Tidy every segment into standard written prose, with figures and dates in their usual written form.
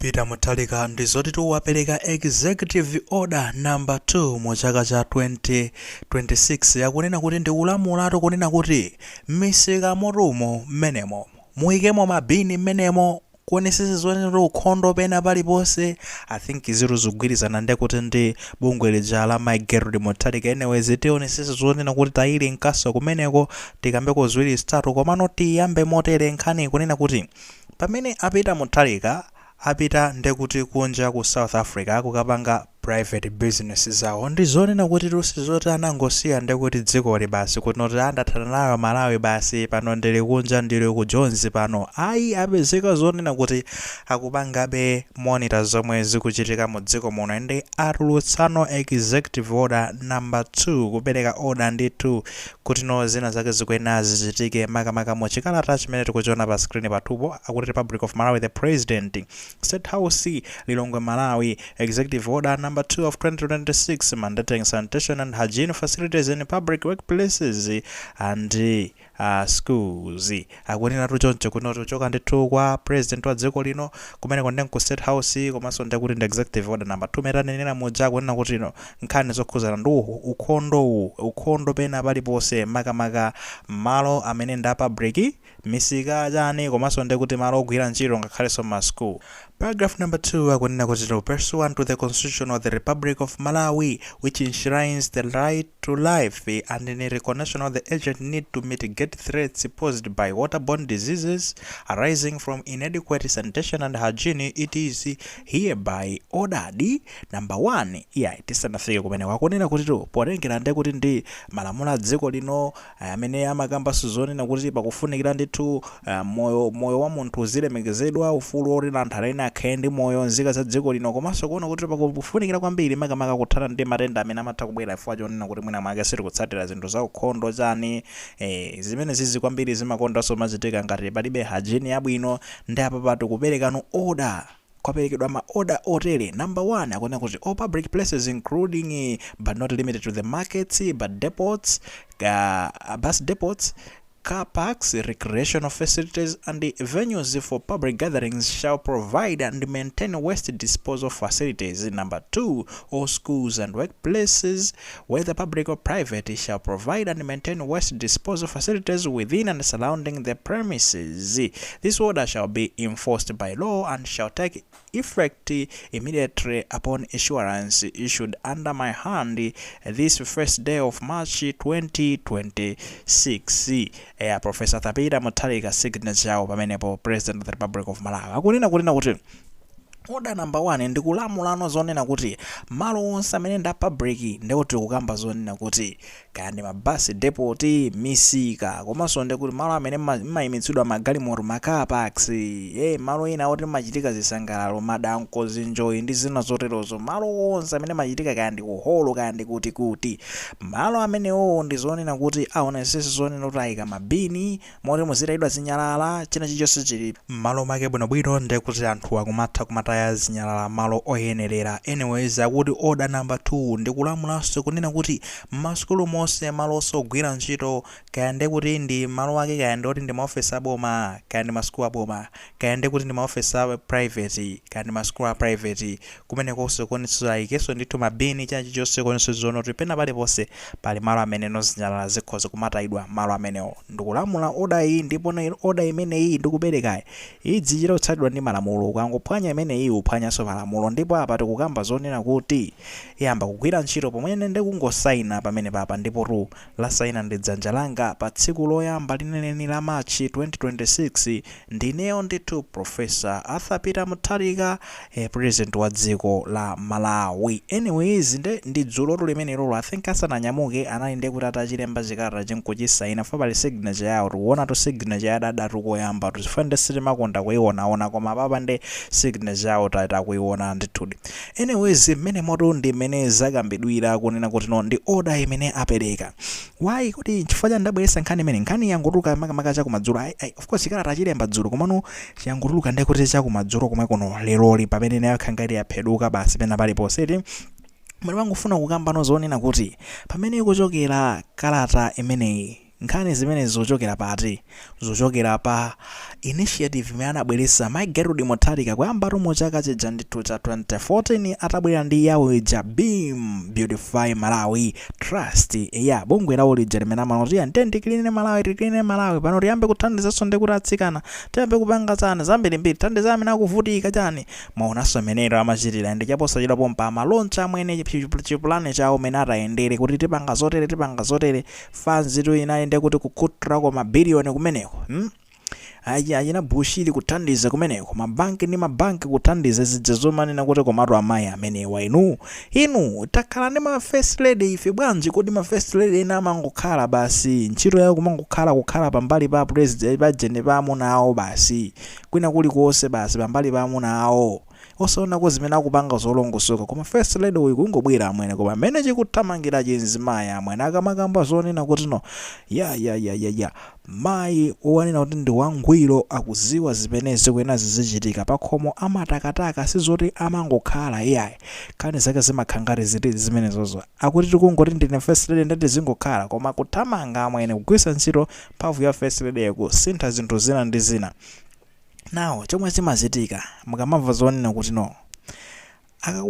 Peter Mutharika ndizoti tuwapereka executive order number 2 mu chaka cha 2026 yakunena kuti ndi ulamulatu kunena kuti misika motumo mmenemo muikemo mabini mmenemo kuonesesa zonena ukhondo pena paliponse. I think iziru zigwirizana ndi kuti ndi bungwe lija la Gerald Mutharika anyways tionesesa zonena kuti tayili nkaso kumeneko tikambeko ziwiri zitatu komano tiyambe motere nkhani kunena kuti pamene apita Mutharika apita ndekuti kunja ku South Africa kukapanga private business zawo ndi zonena kuti tusizoti anangosiya ndekuti dzikoli basi kuti noti andathana nayo Malawi basi pano ndili kunja ndili ku Jones pano ayi apezeka zonena kuti akupangabe monitor zomwe zikuchitika mu dziko muno ndi atulutsano executive order number 2 kupereka order ndi 2 kuti no zina zake zikwena zichitike makamaka mu chikalata chimene tikuchiona pa screen patupo akuti Republic of Malawi the President State House Lilongwe Malawi executive order number 2 of 2026 mandating sanitation and hygiene facilities in public workplaces and schools. Akunena tuchoncho kuno tuchoka ndithu kwa president wa dziko lino kumene konde ku State House komanso ndikuti ndi executive order number 2 metanenera moja kunena kuti no nkhani zokhuzana ndi ukhondo pena paliponse makamaka malo amene nda public misika chani komanso ndikuti malo ogwira ntchito ngakhalenso ma school. Paragraph number 2 akunena kuti no pursuant to the Constitution of the Republic of Malawi which enshrines the right to life and in recognition of the urgent need to mitigate threats posed by waterborne diseases arising from inadequate sanitation and hygiene, it is hereby ordered number 1 tisanafike kumene wakunena kuti to potengera ndekuti ndi malamulo a dziko lino amene amakamba suzonena kuti pakufunikira ndithu moyo wa munthu uzilemekezedwa ufulu oti anthu alena akhale ndi moyo nzika za dziko lino komanso kuona kuti pakufunikira kwambiri makamaka kuthana ndi matenda amene amatha kubwera ifwa chonena kuti mwina mwake siri kutsatira zinthu za ukhondo chani zimene zizi kwambiri zimakondanso machitika ngati palibe hygiene yabwino ndi apa patu kuperekano order kwaperekedwa ma order otere number 1 akunena kuti all public places including but not limited to the markets but depots bus depots car parks, recreational facilities, and the venues for public gatherings shall provide and maintain waste disposal facilities. Number 2, all schools and workplaces, whether public or private, shall provide and maintain waste disposal facilities within and surrounding the premises. This order shall be enforced by law and shall take effect immediately upon issuance issued under my hand this first day of March 2026. Professor Peter Mutharika signature pamenepo President of the Republic of Malawi akunena kuti order number 1 ndikulamulano zonena kuti malo onse amene nda public ndikuti kukamba zonena kuti kandi mabasi depot misika komanso ndikuti malo amene mayimitsidwa magalimoto car parks malo ena oti machitika zisangalalo madanko zinjoyi ndi zina zoterozo malo onse amene machitika kandi uholo kandi kuti malo amenewo ndi zonena kuti aonesese zonena kuti ayika mabini moti muzitayidwa zinyalala china chilichonse chili malo make bwinobwino ndikuti anthu akumatha kumataya zinyalala malo oyenerera. Anyways akuti order number 2 ndikulamulanso kunena kuti maskulu monse malo osogwira ntchito kaya ndekuti ndi malo ake kaya ndoti ndi maofesi aboma kaya ndi maskulu aboma kaya ndekuti ndi maofesi a private kaya ndi maskulu a private kumenekonso konetso ayikeso ndithu mabini china chilichonse konetso zono kuti pena paliponse pali malo amene nozinyalala zikhoza kumatayidwa malo amenewo. Ndikulamula order iyi ndipo order imeneyi ndikupereka idzichita kutsatidwa ndi malamulo ukangophwanya imeneyi uphwanyaso malamulo ndipo apa tikukamba zonena kuti yamba kugwira ntchito pomwe ndikungosaina pamene papa ndipo la saina ndi dzanja langa pa tsiku loyamba lineneni la March 2026 ndineyo ndithu Professor Peter Mutharika president wa dziko la Malawi. Anyways ndi dzulo limene lolo I think asananyamuke anali ndekuti atachilemba chikalata chinkuchisaina fa pali signature yawo tikuona to signature yadadatu koyamba tusifande sitimakonda kuiona koma papa ndi signature yawo takuiona ndithu. Anyways mmene moto ndi mmene zakambidwira kunena kuti no ndi order imene apereka why kuti chifukwa cha ndabweresa nkhani imene nkhani yangotuluka makamaka chakumadzulo of course chikalata achilemba dzulo komano changotuluka ndekuti chakumadzulo komwe kuno leroli pamene nayo khangati yapheduka basi pena paliponse mwini wangu funa kukamba nozonena kuti pamene kuchokera kalata imeneyi nkhani zimene zochokera pati zochokera pa initiative imene anabweretsa Mike Gerald Mutharika kuyambatu mu chaka chija ndithu cha 2014 atabwera ndi yawo ija Beam Beautify Malawi Trust ya bungwe lawo lija limene amanoti ntende tikline Malawi pano tiyambe kuthandizanso ndi kuti atsikana tiyambe kupanga chani zambirimbiri thandiza amene akuvutika chani maonaso amenero amachitira ndi chaposa chilapo mpa maloncha amwene chipulani chawo mene atayendere kuti tipanga zotere fans itu inayende kuti kukutra kwa mabiliyoni kumeneko ayina bushiri kuthandiza kumeneko mabanki ndi mabanki kuthandiza zijezo manena kuti komatu amayi amenewa inu takhala ndi ma first lady ife bwanji kuti ma first lady ena amangokhala basi ntchito yawo kukhala pambali pa president pa jene pa amuna awo basi kwina kuli kuonse basi pambali pa amuna awo osaona ko zimene akupanga zolongosoka koma first lady uyu kungobwera amwene koma amene chikuthamangira chinzimayi amwene akamakamba zonena kuti no ya mayi owanena kuti ndi wangwiro akuziwa zimenezi kwena zizichitika pakhomo amatakataka sizoti amangokhala iyayi kani zake zimakhangati ziti zimenezozo akuti tikungoti ndine first lady ndati zingokhala koma kuthamanga amwene kugwisa ntchito mphamvu ya first lady yakusintha zinthu zina ndi zina nawo chomwe chimachitika mukamamva zonena kuti no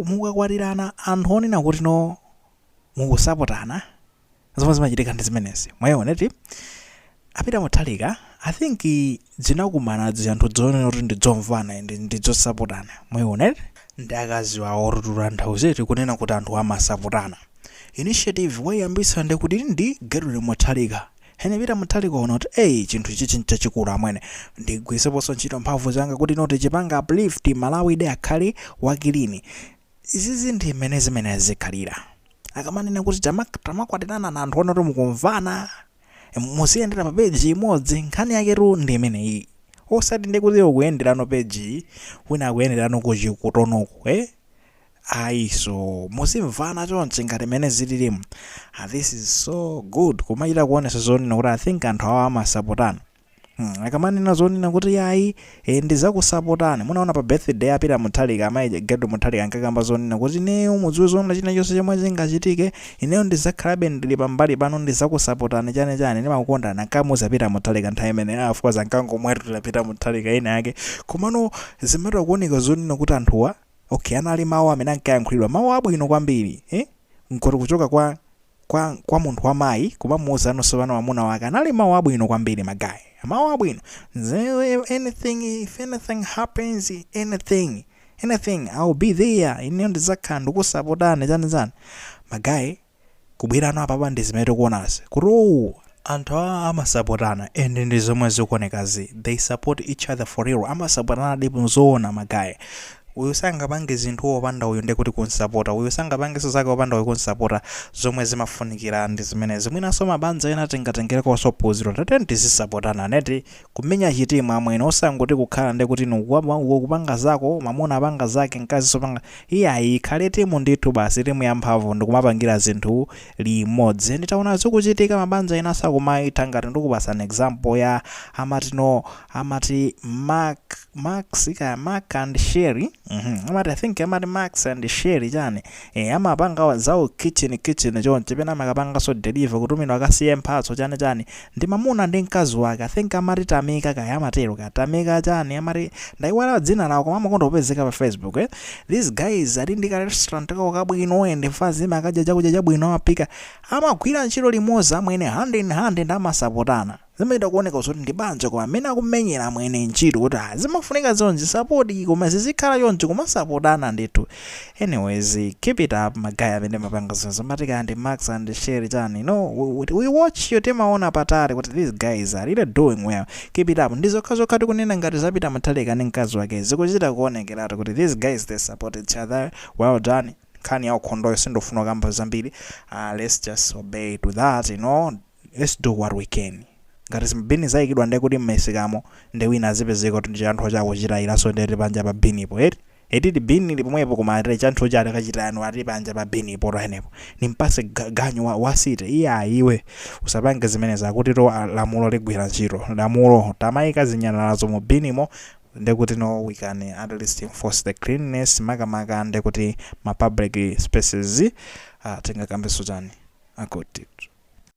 mukakwatirana anthu onena kuti no mukusapotana zomwe zimachitika ndi zimenezi mwayioneti apita Mutharika I think zinakumana zinthu zonena kuti ndidzomvana ndidzosapotana mwayioneti ndi akazi wawo otutula nthawi kunena kuti anthu amasapotana initiative wayambisa ndi kuti ndi Gerald Mutharika hene pita Mutharika ono kuti chinthu ichi chachikulu amwene ndigwiseponso ntchito mphamvu zanga kuti noti chipanga uplift Malawi ide akhale wakilini izizi ndi zimene zikhalira akamanena kuti tamakwatirana na anthu onoti mukumvana musiyendera pa peji imodzi nkhani yaketu ndi imeneyi osati ndi kuti ukuyenderano peji wina akuyenderano kuchikutonoko aiso musimvana chonche ngati mene zililimu this is so good kumachita kuonesa zonena kuti I think anthu awa amasapotana akamanena zonena kuti yayi ndizakusapotana munaona pa birthday apita Mutharika amayi Gerald Mutharika ankakamba zonena kuti ineyo mudziwe zonena china chonse chomwe chingachitike ineyo ndizakhalabe ndili pambali pano ndizakusapotana chane ndimakukonda nakamuza apita Mutharika nthawi imene of course ankangomwetulira apita Mutharika ina yake komano zimene akuoneka zonena kuti anthuwa okay anali mawu amene ankayankhulidwa mawu abwino kwambiri nkoti kuchoka kwa munthu wamayi kumamuuza nonso pano amuna wake anali mawu abwino kwambiri magayi mawu abwino if anything happens anything I'll be there ine ndizakhala ndikusapotana chani magayi kubwerano apapa ndi zimene tikuonazi kuti anthu amasapotana ende ndi zomwe zikuonekazi they support each other for real amasapotana ndipo zoona magayi uyu sangapange zinthu wopanda uyu ndekuti kunsapota uyu sangapange zake wopanda uyu kunsapota zomwe zimafunikira ndi zimenezi mwinaso mabanja ena tingatengereko sophunziro tate ndizisapotana neti kumenya chitima amwene osangoti kukhala ndekuti kupanga zako mamuna apanga zake mkazi sopanga iyayi ikhale timu ndithu basi timu yamphamvu ndikumapangira zinthu limodzi nditaona zikuchitika mabanja ena sakumaitha ngati ndikupasa an example ya amati Mark and Sherry I think amati Max and Sherry chani amapanga zawo kitchen chonche pena makapanga so deliver kutumidwa akasiye mphatso chani ndi mamuna ndi mkazi wake I think amati Tamika kaya amatero Tamika chani amati ndaiwala dzina lawo koma amakonda kupezeka pa Facebook these guys ali ndi ka restaurant kawo kabwino ende fazi makadya chakudya chabwino apika amagwira ntchito limodzi amwene hand in hand ndi amasapotana zimaita kuoneka kuti ndi banja koma amene akumenyera amwene ntchito kuti zimafunika zonse support koma zizikhala chonchi kumasapotana ndithu anyways keep it up magaya amene mapanga zonse matika ndi Max and Sherry chani we watch your timaona patali kuti these guys are really doing well keep it up ndizokhazo tikunena ngati zapita Mutharika ndi mkazi wake zikuchita kuonekeratu kuti these guys they support each other well done nkhani yawo khondoyo sindofuna kamba zambiri let's just obey to that let's do what we can ngati zimbini zayikidwa ndekuti mmesikamo ndi wina azipezeka kuti ndi anthu chako chitayiraso ndeti panja pa binipo etiti bini lipomwepo koma ati chanthu chati akachitayano ati panja pa binipo tahenepo nimpase ganyo wasite iwe usapange zimene zakuti lamulo ligwira ntchito lamulo tamayika zinyalalazo mu binimo ndekuti we can at least enforce the cleanliness makamaka ndekuti ma public spaces tingakambeso chani akuti